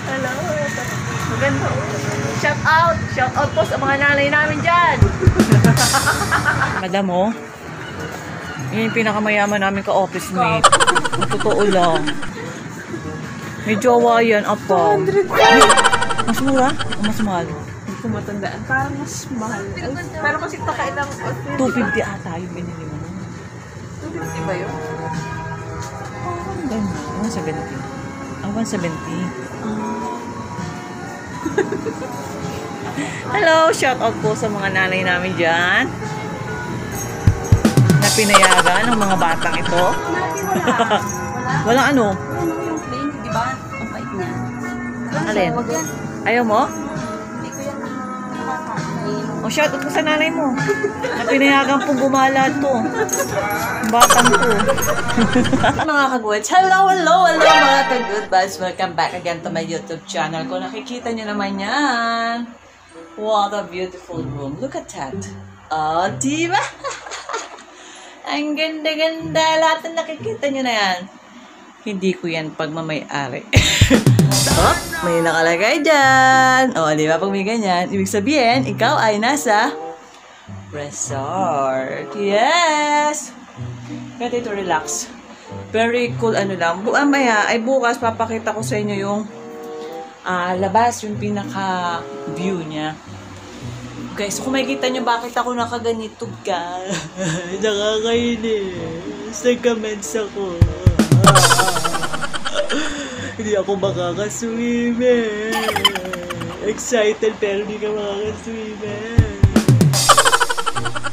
Hello. Maganda. Shout out. Shout out po sa mga nanay namin dyan. Madam mo. Yan yung pinakamayaman namin ka-office mate. Totoo lang. May jowa yan, apa. 200. Mas mura o mas mahal? Hindi ko matandaan. Parang mas mahal. Pero kasi kakailang 250 ata yung binili mo. 250 ba yun? Ang ganda. 170. Ah, 170. Hello! Shout out po sa mga nanay namin dyan. Na pinayagan ng mga batang ito. Wala. Wala ano? Ano yung plain, di ba? Ang pait niya. Alin? Ayaw mo? Hindi ko yan nakakain. O shout out po sa nanay mo. Na pinayagan pong gumala to. Batang to. Mga kagwits, hello mga ka-good vibes. Welcome back again to my YouTube channel. Kung nakikita nyo naman yan, what a beautiful room. Look at that. Oh, diba? Ang ganda-ganda. Lahat na nakikita nyo na yan. Hindi ko yan pagmamay-ari. Oh, may nakalagay dyan. O, di ba? Pag may ganyan, ibig sabihin, ikaw ay nasa resort. Yes! Pwede to relax. Very cool, ano lang. Maya, ay bukas, papakita ko sa inyo yung labas, yung pinaka-view niya. Guys, kung makikita nyo bakit ako nakaganito ka, nakakainis. Nag-comments ako. Hindi ako makakaswim eh. Excited pero hindi ka makakaswim eh.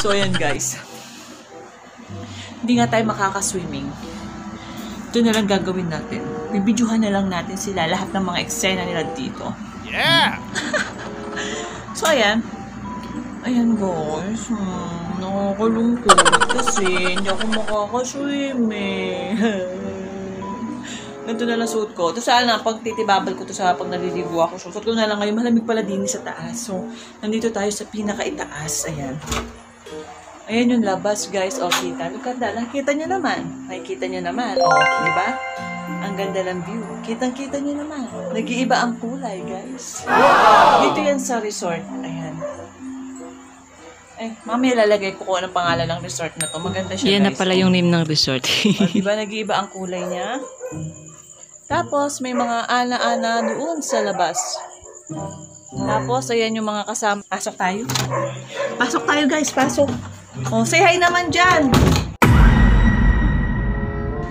So ayan guys. Hindi nga tayo makakaswimming. Ito na lang gagawin natin. Bibidyohan na lang natin sila lahat ng mga eksena nila dito. Yeah! So ayan. Ayan guys. Nakakalungkot kasi hindi ako makakaswim eh. Ganito na lang suot ko. Ito sana, pag titibabal ko to sa pag naliligo ako. Suot ko na lang ngayon. Malamig pala din sa taas. So, nandito tayo sa pinaka-itaas. Ayan. Ayan yung labas, guys. O, kita. Look at that. Nakikita nyo naman. Nakikita nyo naman. O, di ba? Ang ganda ng view. Kitang-kita nyo naman. Nag-iiba ang kulay, guys. Dito yan sa resort. Ayan. Eh, mamaya lalagay ko kung anong pangalan ng resort na to. Maganda siya, yan guys. na pala yung name ng resort. O, di ba? Nag-iiba ang kulay niya. Tapos, may mga ana-ana doon sa labas. Tapos, ayan yung mga kasama. Pasok tayo. Pasok tayo, guys. Pasok. Oh, say hi naman dyan.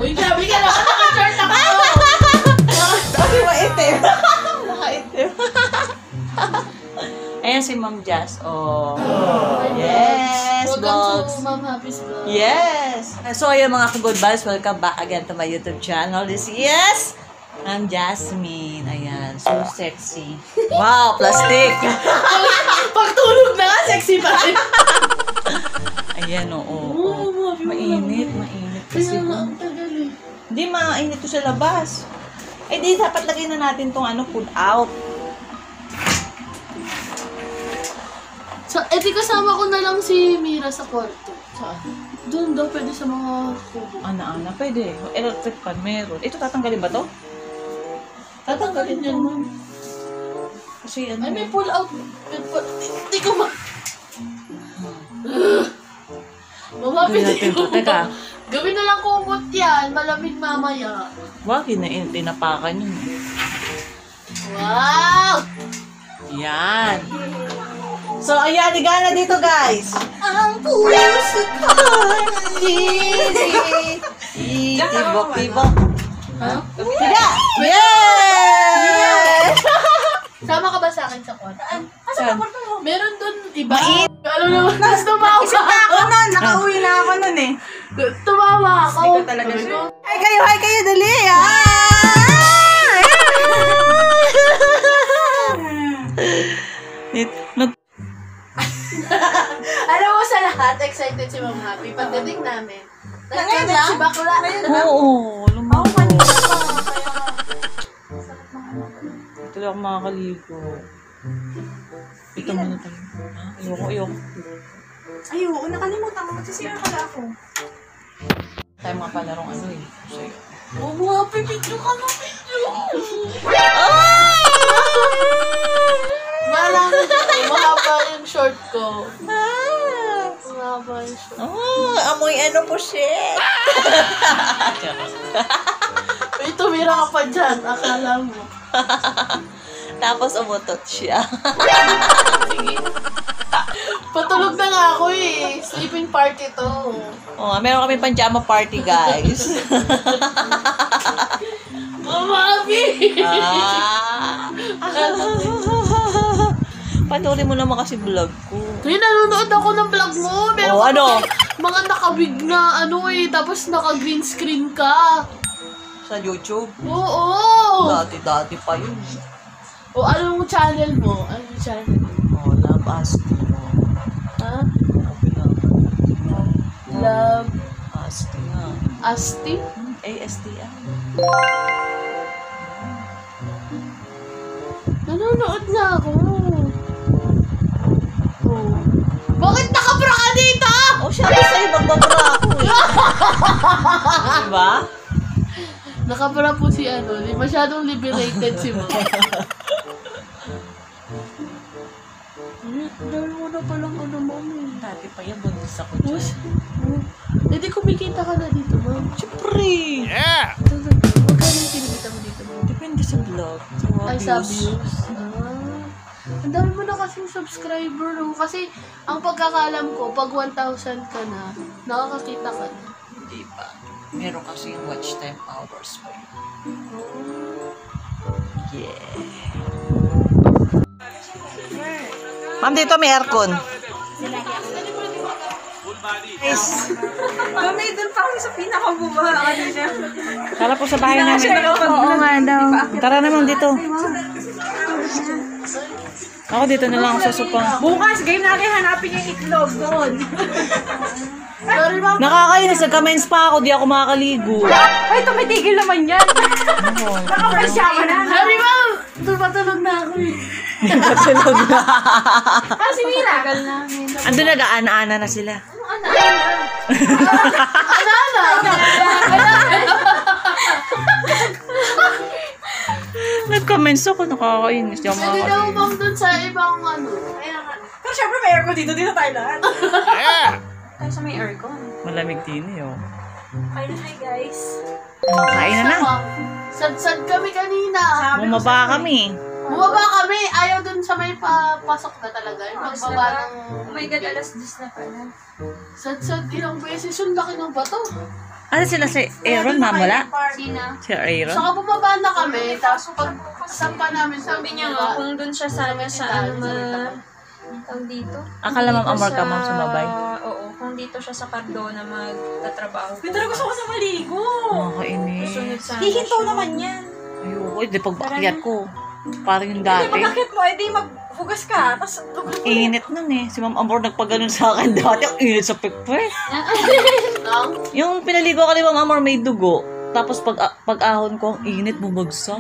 Uy, grabe ka naman. Naka-shirt ako. Bakit maitim? Nakaitim. Ayan si Ma'am Jazz. Oh. Yes, vlogs. Welcome to Ma'am Happy's Vlog. Yes. So, ayan mga ka-good vibes. Welcome back again to my YouTube channel. This is I'm Jasmine. Ayan. So sexy. Wow, plastic. Pagtulog na nga, sexy pa rin. Ayan, oo. Mainit, mainit kasi. Hindi, mainit to sa labas. Eh, di, dapat lagay na natin tong ano, pull out. So, di kasama ko na lang si Mira sa kwarto. Saan? Doon daw, pwede sa mga kubo. Ana-ana, pwede. Electric fan, meron. Ito, tatanggalin ba to? Tatanggalin yan, ma'am. Kasi ano. Ay, may pull out. Hindi ko ma... Mamapit natin to. Teka. Gawin na lang kumot yan. Malamig mamaya. Wag, tinapakan yun. Wow! Yan. So, ayan, igana dito, guys. Ang puso ko. Tibok-tibok. Ha? Higa! Yes! Sama ka ba sa akin sa kwarto? Saan? Meron doon iba. Alam naman, tapos tumawa ako nun. Nakauwi na ako nun eh. Tumawa ako. Hindi ko talaga siya. Hi kayo, dali. Alam mo sa lahat, excited si Ma'am Happy. Pagdating namin, nagkanak si Bakla. Oo, lumawa. Ito lang ako makakaligo. Ito muna tayo. Ayoko. Ayoko, nakalimutan ko. Magsisira pala ako. Tayo mga palarong ano eh. Sa'yo. Mga pipidyo ka na pidyo. Mahaba yung short ko. Mahaba yung short. Amoy ano po shit. May tumira ka pa dyan, akala mo. Tapos umutot siya. Sige. Patulog na nga ako eh. Sleeping party to. Meron kami pajama party, guys. Mami! Panoorin mo naman kasi vlog ko. Kaya nanonood ako ng vlog mo. Meron ka ano? mga nakabig na tapos naka-green screen ka. Sa YouTube? Oo! Dati pa yun. O ano yung channel mo? Ano yung channel mo? Love Asti. Ha? Love Asti nga. Asti? A-S-T-I. Nanonood na ako. Oh. Bakit nakabra ka dito? Syempre sa'yo, magbabara ako eh. Diba? Nakabra po si di masyadong liberated si Mom. Dahil mo na palang Mom eh. Dati pa yan, buntis ako dyan. Hindi kumikita ka na dito, Mom. Siyempre! Yeah! Huwag ka nang kinikita mo dito, Mom. Depende sa vlog. Ay, sa views. Ang dami mo na kasing subscriber, no? Kasi, ang pagkakalam ko, pag 1,000 ka na, nakakakita ka na. Hindi pa. Meron kasi yung watch time hours pa yun. Yeah. Ma'am, dito may aircon. Guys. Mamay, doon pa kami sa pinakababa kanina. Tara po sa bahay namin. Oo nga daw. Tara naman dito. Ako dito na lang ako sa supang. Bukas, game natin hanapin yung itlog doon. Sorry, Mom. Nakakainis, nagka-mens pa ako, di ako makakaligo. Ay, tumitigil naman yan. Nakapasyama na. Sorry, Mom. Patulog na ako eh. Nagkasunod na. Kasi Mira. Ando nag-aana-ana na sila. Nagka-mens ako, nakakainis. Di ako Hindi daw, makakaligo. Mom, dun sa ibang Pero syempre may aircon dito. Dito tayo lahat. Yeah! Tayo sa may aircon. Malamig din eh, oh. Kain na tayo, guys. Kain na na. Sad-sad kami kanina. Bumaba kami. Bumaba kami. Ayaw dun sa may pasok na talaga. Yung pagbaba ng... Oh my God, alas 10 na pala. Sad-sad ilang beses yung laki ng bato. Ano sila si Aaron, ma'am? Wala? Sina? Si Aaron? Saka bumaba na kami. Tapos pag sampa namin sa Sabi niya nga, kung doon siya sana sa tawag dito. Akala ma'am Dito Amor ka sa- ma'am sumabay. Oo, kung dito siya sa Cardona magtatrabaho. Pero gusto ko sa maligo. Nakakainis. Sunod sana Hihinto siya. naman yan. Ayoko, hindi pag-akyat ko. Parang yung Hindi, dati. pag-akit mo, edi maghugas ka. Tapos, Init nun eh. Si Ma'am Amor nagpaganon sa akin dati. Ang init sa pekpek. lang. Yung pinaligo ko ni Ma'am Amor may dugo. Tapos pag-ahon ko, ang init bumagsak.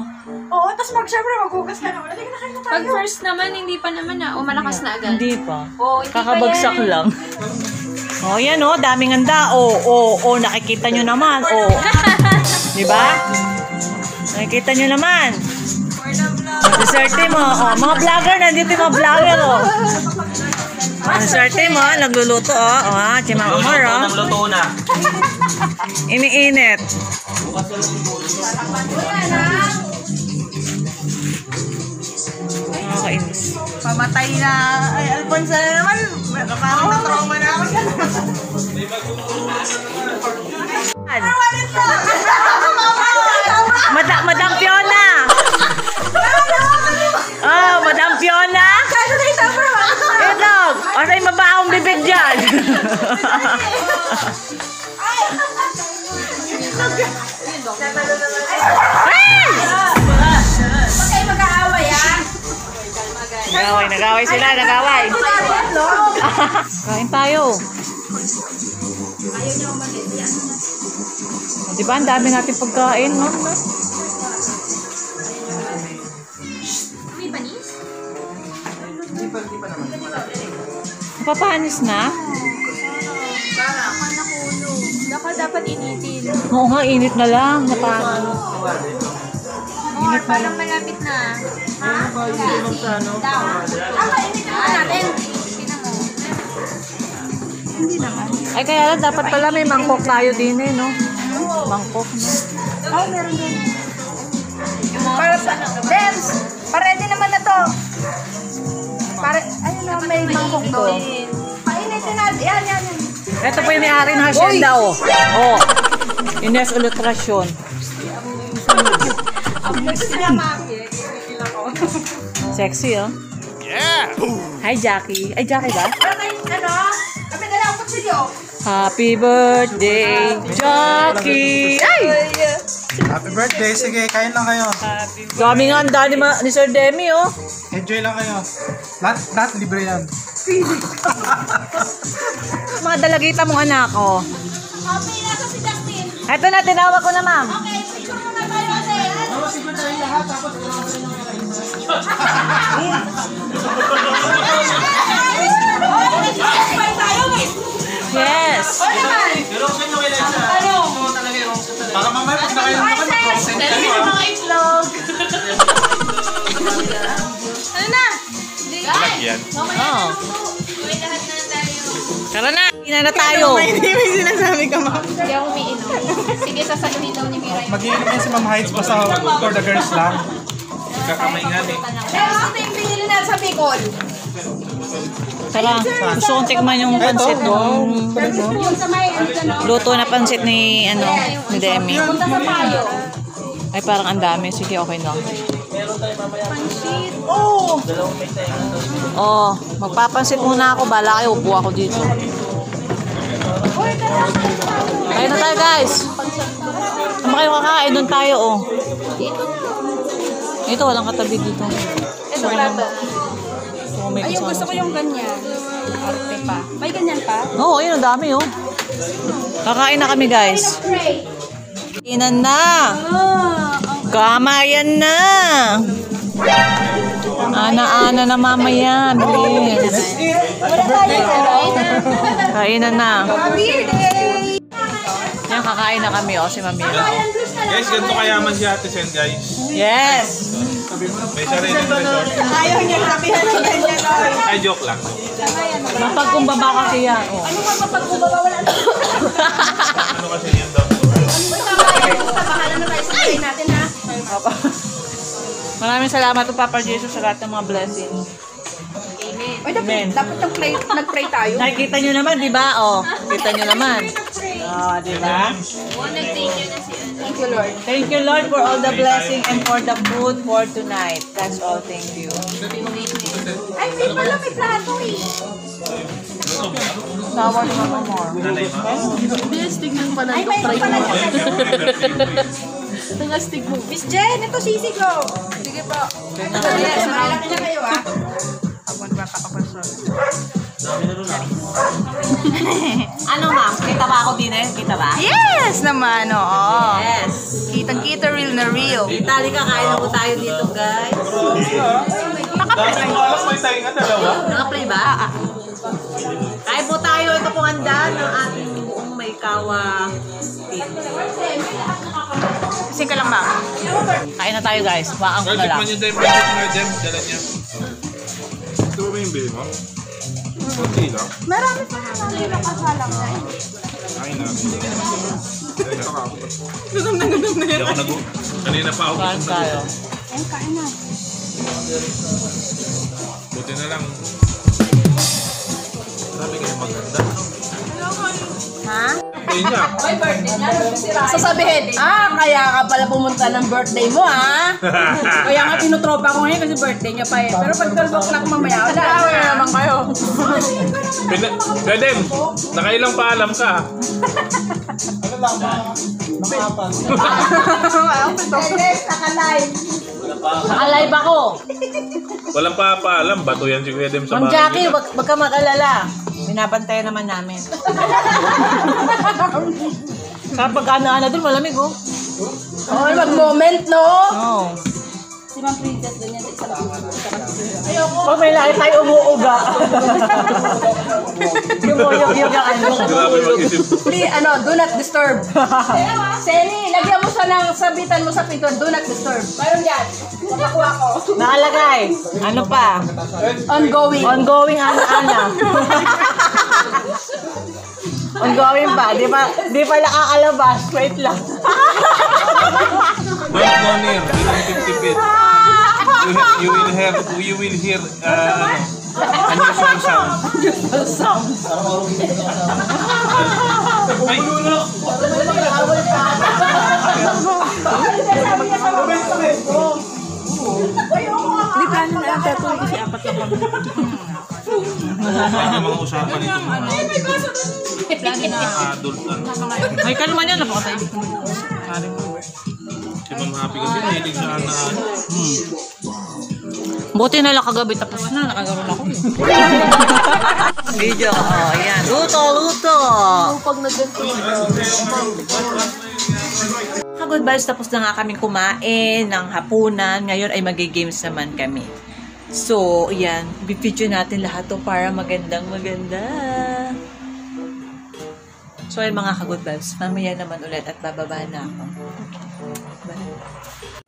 oo, tapos syempre maghugas ka naman. Halika na kayo tayo. Pag first naman, hindi pa naman o malakas na agad. Hindi pa. Oo, hindi Kakabagsak pa yan. lang. Oh, yan oh, daming handa. Oh, nakikita nyo naman. Oh. Di ba? Nakikita nyo naman. Deserte mo. Oh, mga vlogger, nandito yung mga vlogger, oh. Deserte mo, nagluluto, oh. Oh, si Ma'am Amor, oh. Luto na. Iniinit. Nakakainis. Pamatay na. Ay, Alfonso na naman. Parang na-trauma na ako. Madam Fiona! Oh, Madam Fiona! Ito! Asay mabaong bibig dyan! Nagaway sila, nagaway. Kain tayo. Di ba, ang dami natin pagkain, no? May panis? Papanis na? Baka nakulong. Baka dapat initin. Oo nga, init na lang. Napano. Or parang malapit na. Ha? Natin. Hindi naman. Ay, kaya lang, dapat pala may mangkok tayo din eh, no? Mangkok. Oh, meron din. Para sa... Dems! Paredy naman na to. Para... Ayun na, may mangkok doon. Painitin natin. Yan. Ito po yung may-ari ng hacienda, oh. Oh. Ines Ilustrasyon. Sexy, oh. Yeah! Hi, Jackie. Ay, Jackie ba? Kami na lang ang kutsilyo. Happy birthday, Jackie! Ay! Happy birthday. Sige, kain lang kayo. Daming handa ni Sir Demi, oh. Enjoy lang kayo. Lahat libre yan. Mga dalagita mong anak, oh. Okay, nasa si Justin. Ito na, tinawag ko na, ma'am. Okay, picture muna tayo kasi. Yes! Baka mamaya pag nakain naman, mag-consent kayo ah. Mga itlog. Ano na? Lagyan. Oh. Uy, lahat na tayo. Tara na, ina na tayo. May sinasabi ka, ma'am. Hindi ako umiinom. Sige, sasaluhin daw ni Mirai. Mag-iinom yan si Ma'am Hides basta for the girls lang. Kakamay nga eh. Pero ito yung binili na sa Bicol. Tara, gusto kong tikman yung pansit nung Yung sa may, ano, luto na pansit ni, ni Demi. punta sa payo. Ay, parang ang dami. Sige, okay lang. Oh! Oh, magpapansit muna ako. Bala kayo, upo ako dito. Kain na tayo, guys. Ano kayo kakain? Doon tayo, oh. Ito, walang katabi dito. Ito, plato. Oh, may Ayun, kasama gusto ko siya. yung ganyan. Arte pa. May ganyan pa? Oo, ayun, ang dami, oh. Kakain na kami, guys. Kainan na. Kamayan na. Ana-ana na mamaya. Bilis. Kainan na. Beer day! Yan, kakain na kami, oh, si Mami. Guys, ganito kayaman si Ate Sen, guys. Yes! May sarili resort. Ayaw niya sabihan ng ganyan. Ay, joke lang. Mapagkumbaba kasi yan, oh. Ano nga mapagkubaba? Wala na. Ano kasi yan daw? Bahala na tayo sa buhay natin, ha? Maraming salamat po, Papa Jesus, sa lahat ng mga blessings. Oy, Amen. dapat nag-pray tayo. Nakikita nyo naman, di ba? Oh, kita nyo naman. Oh, di ba? Nag-thank you na si ano. Thank you, Lord. Thank you, Lord, for all the blessing and for the food for tonight. That's all. Thank you. Ay, may pala may plato eh. Sour naman more. Bilis, tignan pa Ay, ng may try pala mo. dyan. Nangastig mo. Miss Jen, ito sisi ko. Sige po. Yes, malaki na kayo, ha? Ano, ma'am? Kita ba ako din eh? Kita ba? Yes naman, oo. Yes. Kitang-kita, real na real. Tali ka, kain na po tayo dito, guys. Dati ko alam may tayo nga dalawa. Naka-play ba? Kain po tayo. Ito pong handa ng ating buong may kawa. Kasi ka lang, ma'am. Kain na tayo, guys. Baang ko na lang. Tikman nyo tayo yung mga gem. Dala niya. Ito ba yung bili mo? Kunti lang. Marami pa naman yung kasalang na. Ay na. Hindi ako kanina pa ako. Kain tayo. Ay, kain na. Buti na lang. Sabi kayo maganda. Ha? Birthday niya. Sasabihin, kaya ka pala pumunta ng birthday mo, ha? Kaya nga tinutropa ko ngayon kasi birthday niya pa eh. Pero pag 12 o'clock mamaya, alaawin na naman kayo. Gadem, nakailang paalam ka. Ano lang ba? Nakapan. Naka-live. Naka-live ako. Walang paalam. Bato yan si Gadem sa Ma'am bahay Jackie, nila. wag ka mag-alala. Binabantayan naman namin. Kapag ano-ano din, malamig, oh. Oh, mag-moment, no? Oh. Si Ma'am Princess doon yan sa isang piso. Ayoko. Pag may laki tayo umuuga. Yung ano. Grabe mag-isip. Please, do not disturb. Sally, lagyan mo siya ng sabitan mo sa pinto, do not disturb. Mayroon dyan. Makakuha ko. Nakalagay. Ano pa? Ongoing. Ongoing ana-ana. Ongoing pa. Di pa nakakalabas. Wait lang. Don't go near. You don't tip-tipid. You will hear unusual sound. Ay! Hindi plano na ang tatuloy kasi apat na kami. Ano mga usapan nito mga adult ano. Ay, kalma niya. Napakatay. Si Ma'am Happy kasi nahilig sa ano. Buti na lang kagabi tapos na. Nakagaroon ako eh. Video. Oh, ayan. Luto. Pag nagganto. Good vibes, tapos na nga kaming kumain ng hapunan. Ngayon ay mag-games naman kami. So, yan. Bipidyo natin lahat to para magandang-maganda. So, yan mga ka-good vibes. Mamaya naman ulit at bababa na ako. Bye.